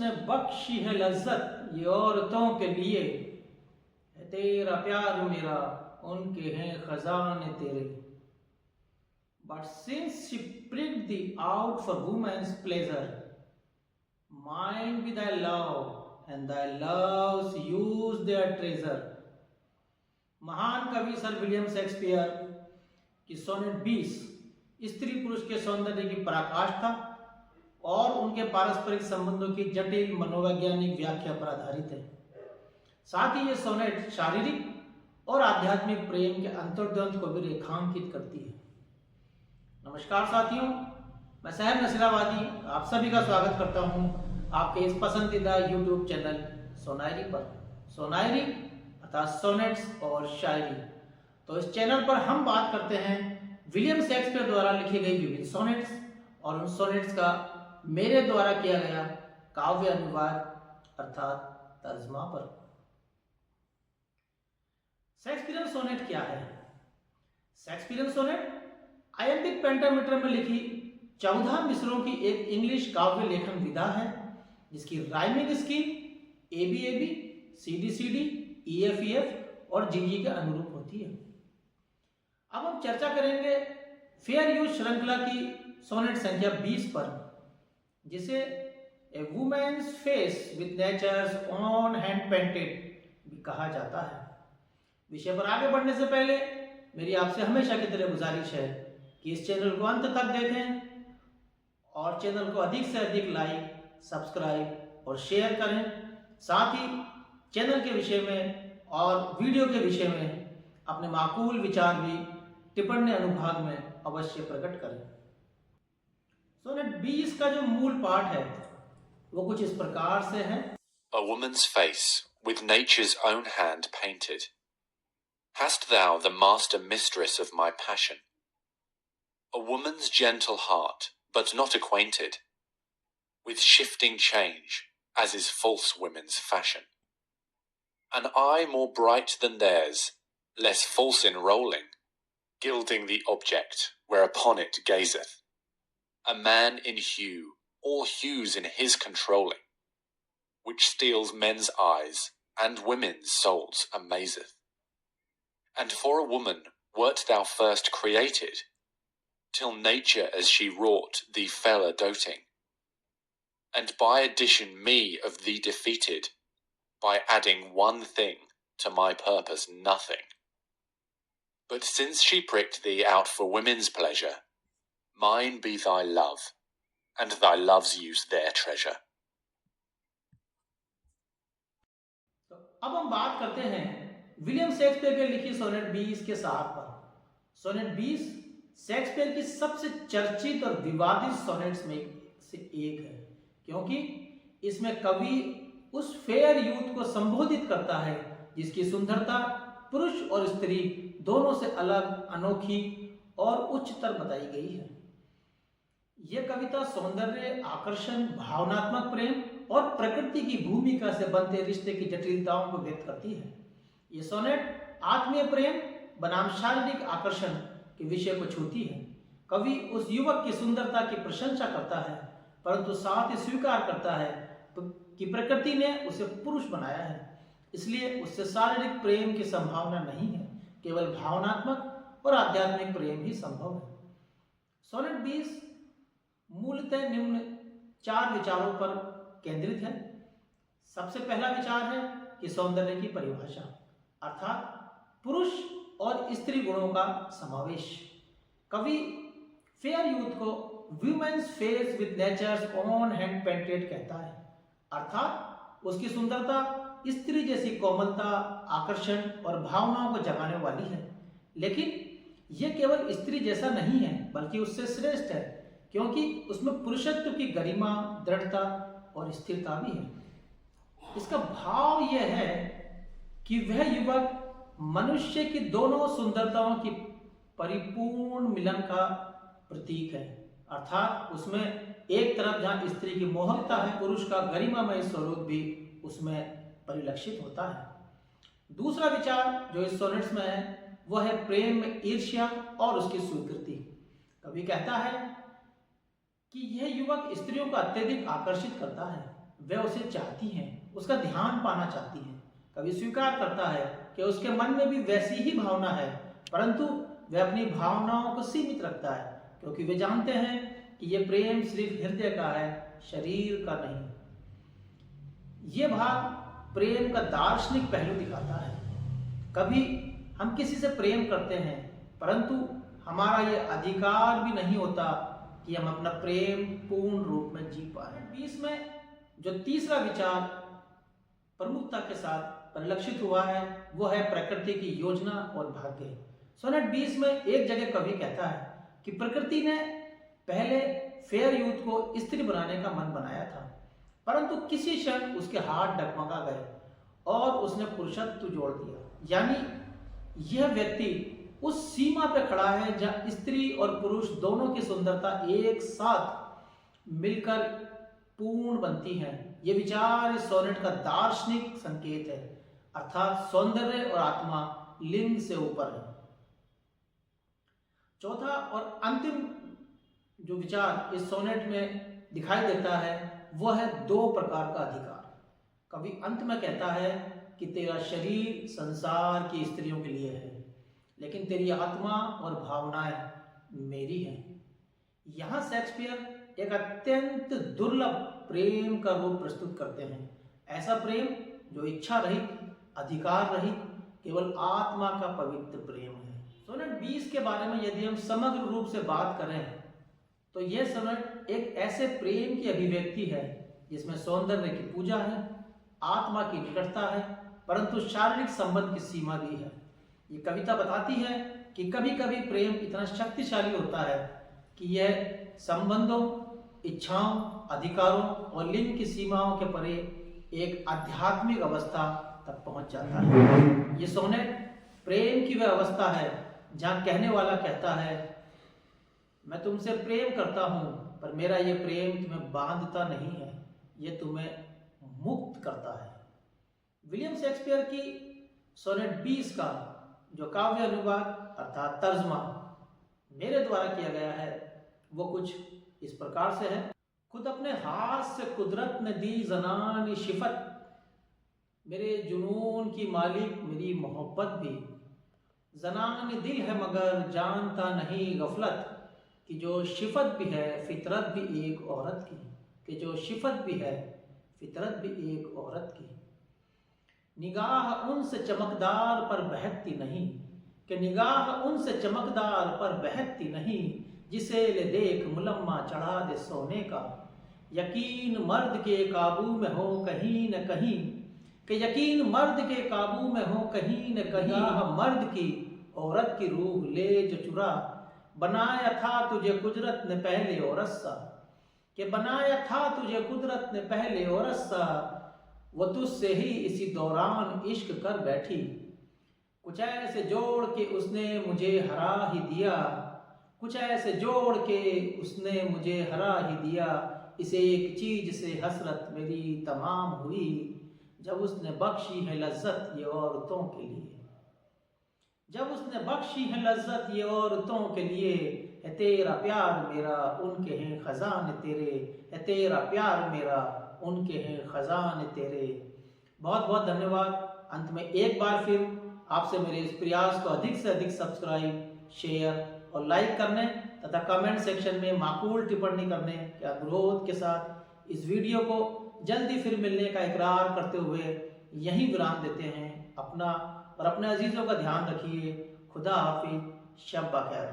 उसने बख्शी है लज्जत ये औरतों के लिए, है तेरा प्यार मेरा उनके हैं खजाने तेरे। But since she pricked thee out for woman's pleasure, mine be thy love, and thy loves use their treasure। महान कवि सर विलियम शेक्सपियर की सोनेट 20 स्त्री पुरुष के सौंदर्य की पराकाष्ठा और उनके पारस्परिक संबंधों की जटिल मनोवैज्ञानिक व्याख्या पर आधारित है। साथ ही ये सोनेट शारीरिक और आध्यात्मिक प्रेम के अंतर्द्वंद को भी रेखांकित करती है। नमस्कार साथियों, मैं सहर नसीराबादी आप सभी का स्वागत करता हूं आपके इस पसंदीदा YouTube चैनल सोनायरी पर। सोनायरी अर्थात सोनेट्स और शायरी। तो इस चैनल पर हम बात करते हैं विलियम शेक्सपियर द्वारा लिखी गई विभिन्न सोनेट्स और उन सोनेट्स का मेरे द्वारा किया गया काव्य अनुवाद अर्थात तर्जमा पर। शेक्सपियरियन सोनेट क्या है? शेक्सपियरियन सोनेट आयम्बिक पेंटामीटर में लिखी 14 मिसरों की एक इंग्लिश काव्य लेखन विधा है जिसकी rhyming scheme ABAB, CD EFEF और GG के अनुरूप होती है। अब हम चर्चा करेंगे फेयर यूज श्रृंखला की सोनेट संख्या 20 पर, जिसे a women's face with nature's own hand painted भी कहा जाता है। विषय पर आगे बढ़ने से पहले मेरी आपसे हमेशा की तरह गुजारिश है कि इस चैनल को अंत तक देखें और चैनल को अधिक से अधिक लाइक, सब्सक्राइब और शेयर करें। साथ ही चैनल के विषय में और वीडियो के विषय में अपने माकूल विचार भी टिप्पणी अनुभाग में अवश्य प्रकट करें। सोनेट 20 का जो मूल पाठ है वो कुछ इस प्रकार से है। A woman's face with nature's own hand painted. Hast thou the master mistress of my passion? A woman's gentle heart, but not acquainted with shifting change, as is false women's fashion. An eye more bright than theirs, less false in rolling, gilding the object whereupon it gazeth. A man in hue, all hues in his controlling, which steals men's eyes and women's souls amazeth. And for a woman wert thou first created, till nature as she wrought thee fell a doting, and by addition me of thee defeated, by adding one thing to my purpose nothing. But since she pricked thee out for women's pleasure, mine be thy love, and thy loves use their treasure. अब हम बात करते हैं William Shakespeare के लिखी sonnet 20 के सार पर। सोनेट 20 शेक्सपियर की सबसे चर्चित और विवादित सोनेट्स में से एक है, क्योंकि इसमें कवि उस फेयर यूथ को संबोधित करता है जिसकी सुंदरता पुरुष और स्त्री दोनों से अलग, अनोखी और उच्चतर बताई गई है। यह कविता सौंदर्य, आकर्षण, भावनात्मक प्रेम और प्रकृति की भूमिका से बनते रिश्ते की जटिलताओं को व्यक्त करती है। ये सोनेट आत्मीय प्रेम बनाम शारीरिक आकर्षण के विषय को छूती है। कवि उस युवक की सुंदरता की प्रशंसा करता है, परंतु साथ ही स्वीकार करता है कि प्रकृति ने उसे पुरुष बनाया है, इसलिए उससे शारीरिक प्रेम की संभावना नहीं है, केवल भावनात्मक और आध्यात्मिक प्रेम ही संभव है। सोनेट 20 मूलतः निम्न 4 विचारों पर केंद्रित है। सबसे पहला विचार है कि सौंदर्य की परिभाषा, अर्थात पुरुष और स्त्री गुणों का समावेश। कवि फेयर यूथ को women's face with nature's own hand painted कहता है, अर्थात उसकी सुंदरता स्त्री जैसी कोमलता, आकर्षण और भावनाओं को जगाने वाली है। लेकिन यह केवल स्त्री जैसा नहीं है, बल्कि उससे श्रेष्ठ है, क्योंकि उसमें पुरुषत्व की गरिमा, दृढ़ता और स्थिरता भी है। इसका भाव यह है कि वह युवक मनुष्य की दोनों सुंदरताओं की परिपूर्ण मिलन का प्रतीक है, अर्थात उसमें एक तरफ जहां स्त्री की मोहकता है, पुरुष का गरिमामय स्वरूप भी उसमें परिलक्षित होता है। दूसरा विचार जो इस सोनेट्स में है वह है प्रेम में ईर्ष्या और उसकी स्वीकृति। कवि कहता है कि यह युवक स्त्रियों को अत्यधिक आकर्षित करता है, वह उसे चाहती हैं, उसका ध्यान पाना चाहती हैं। कवि स्वीकार करता है कि उसके मन में भी वैसी ही भावना है, परंतु वह अपनी भावनाओं को सीमित रखता है, क्योंकि वे जानते हैं कि यह प्रेम सिर्फ हृदय का है, शरीर का नहीं। ये भाग प्रेम का दार्शनिक पहलू दिखाता है। कभी हम किसी से प्रेम करते हैं, परंतु हमारा ये अधिकार भी नहीं होता कि हम अपना प्रेम पूर्ण रूप में जी पाए। 20 में जो तीसरा विचार प्रमुखता के साथ परिलक्षित हुआ है वो है प्रकृति की योजना और भाग्य। सोनेट 20 में एक जगह कवि कहता है कि प्रकृति ने पहले फेयर यूथ को स्त्री बनाने का मन बनाया था, परंतु किसी क्षण उसके हाथ डगमगा गए और उसने पुरुषत्व जोड़ दिया। यानी यह व्यक्ति उस सीमा पर खड़ा है जहां स्त्री और पुरुष दोनों की सुंदरता एक साथ मिलकर पूर्ण बनती है। यह विचार इस सोनेट का दार्शनिक संकेत है, अर्थात सौंदर्य और आत्मा लिंग से ऊपर है। चौथा और अंतिम जो विचार इस सोनेट में दिखाई देता है वह है 2 प्रकार का अधिकार। कवि अंत में कहता है कि तेरा शरीर संसार की स्त्रियों के लिए है, लेकिन तेरी आत्मा और भावनाएं मेरी हैं। यहाँ शेक्सपियर एक अत्यंत दुर्लभ प्रेम का रूप प्रस्तुत करते हैं, ऐसा प्रेम जो इच्छा रहित, अधिकार रहित, केवल आत्मा का पवित्र प्रेम है। सोनेट 20 के बारे में यदि हम समग्र रूप से बात करें तो यह सोनेट एक ऐसे प्रेम की अभिव्यक्ति है जिसमें सौंदर्य की पूजा है, आत्मा की निकटता है, परंतु शारीरिक संबंध की सीमा भी है। ये कविता बताती है कि कभी कभी प्रेम इतना शक्तिशाली होता है कि यह संबंधों, इच्छाओं, अधिकारों और लिंग की सीमाओं के परे एक आध्यात्मिक अवस्था तक पहुंच जाता है। ये सोनेट प्रेम की वह अवस्था है जहां कहने वाला कहता है, मैं तुमसे प्रेम करता हूं, पर मेरा ये प्रेम तुम्हें बांधता नहीं है, ये तुम्हें मुक्त करता है। विलियम शेक्सपियर की सोनेट 20 का जो काव्य अनुवाद अर्थात तर्जमा मेरे द्वारा किया गया है वो कुछ इस प्रकार से है। खुद अपने हाथ से कुदरत ने दी जनानी शिफत, मेरे जुनून की मालिक मेरी मोहब्बत भी। जनानी दिल है मगर जानता नहीं गफलत, कि जो शिफत भी है फितरत भी एक औरत की, कि जो शिफत भी है फितरत भी एक औरत की। निगाह उनसे चमकदार पर बहकती नहीं, कि निगाह उनसे चमकदार पर बहकती नहीं, जिसे ले देख मुलम्मा चढ़ा दे सोने का। यकीन मर्द के काबू में हो कहीं न कहीं, कि यकीन मर्द के काबू में हो कहीं न कहीं, मर्द की औरत की रूह ले जो चुरा, बनाया था तुझे कुदरत ने पहले औरत सा, कि बनाया था तुझे कुदरत ने पहले औरत सा, वो तुझसे ही इसी दौरान इश्क कर बैठी। कुछ ऐसे जोड़ के उसने मुझे हरा ही दिया, कुछ ऐसे जोड़ के उसने मुझे हरा ही दिया, इसे एक चीज से हसरत मेरी तमाम हुई, जब उसने बख्शी है लज्जत ये औरतों के लिए। जब उसने बख्शी है लज्जत ये औरतों के लिए, है तेरा प्यार मेरा उनके हैं खजाने तेरे, है तेरा प्यार मेरा उनके हैं खजाने तेरे। बहुत बहुत धन्यवाद। अंत में एक बार फिर आपसे मेरे इस प्रयास को अधिक से अधिक सब्सक्राइब, शेयर और लाइक करने तथा कमेंट सेक्शन में माकूल टिप्पणी करने के अनुरोध के साथ इस वीडियो को जल्दी फिर मिलने का इकरार करते हुए यहीं विराम देते हैं। अपना और अपने अजीजों का ध्यान रखिए। खुदा हाफिज, शब बखैर।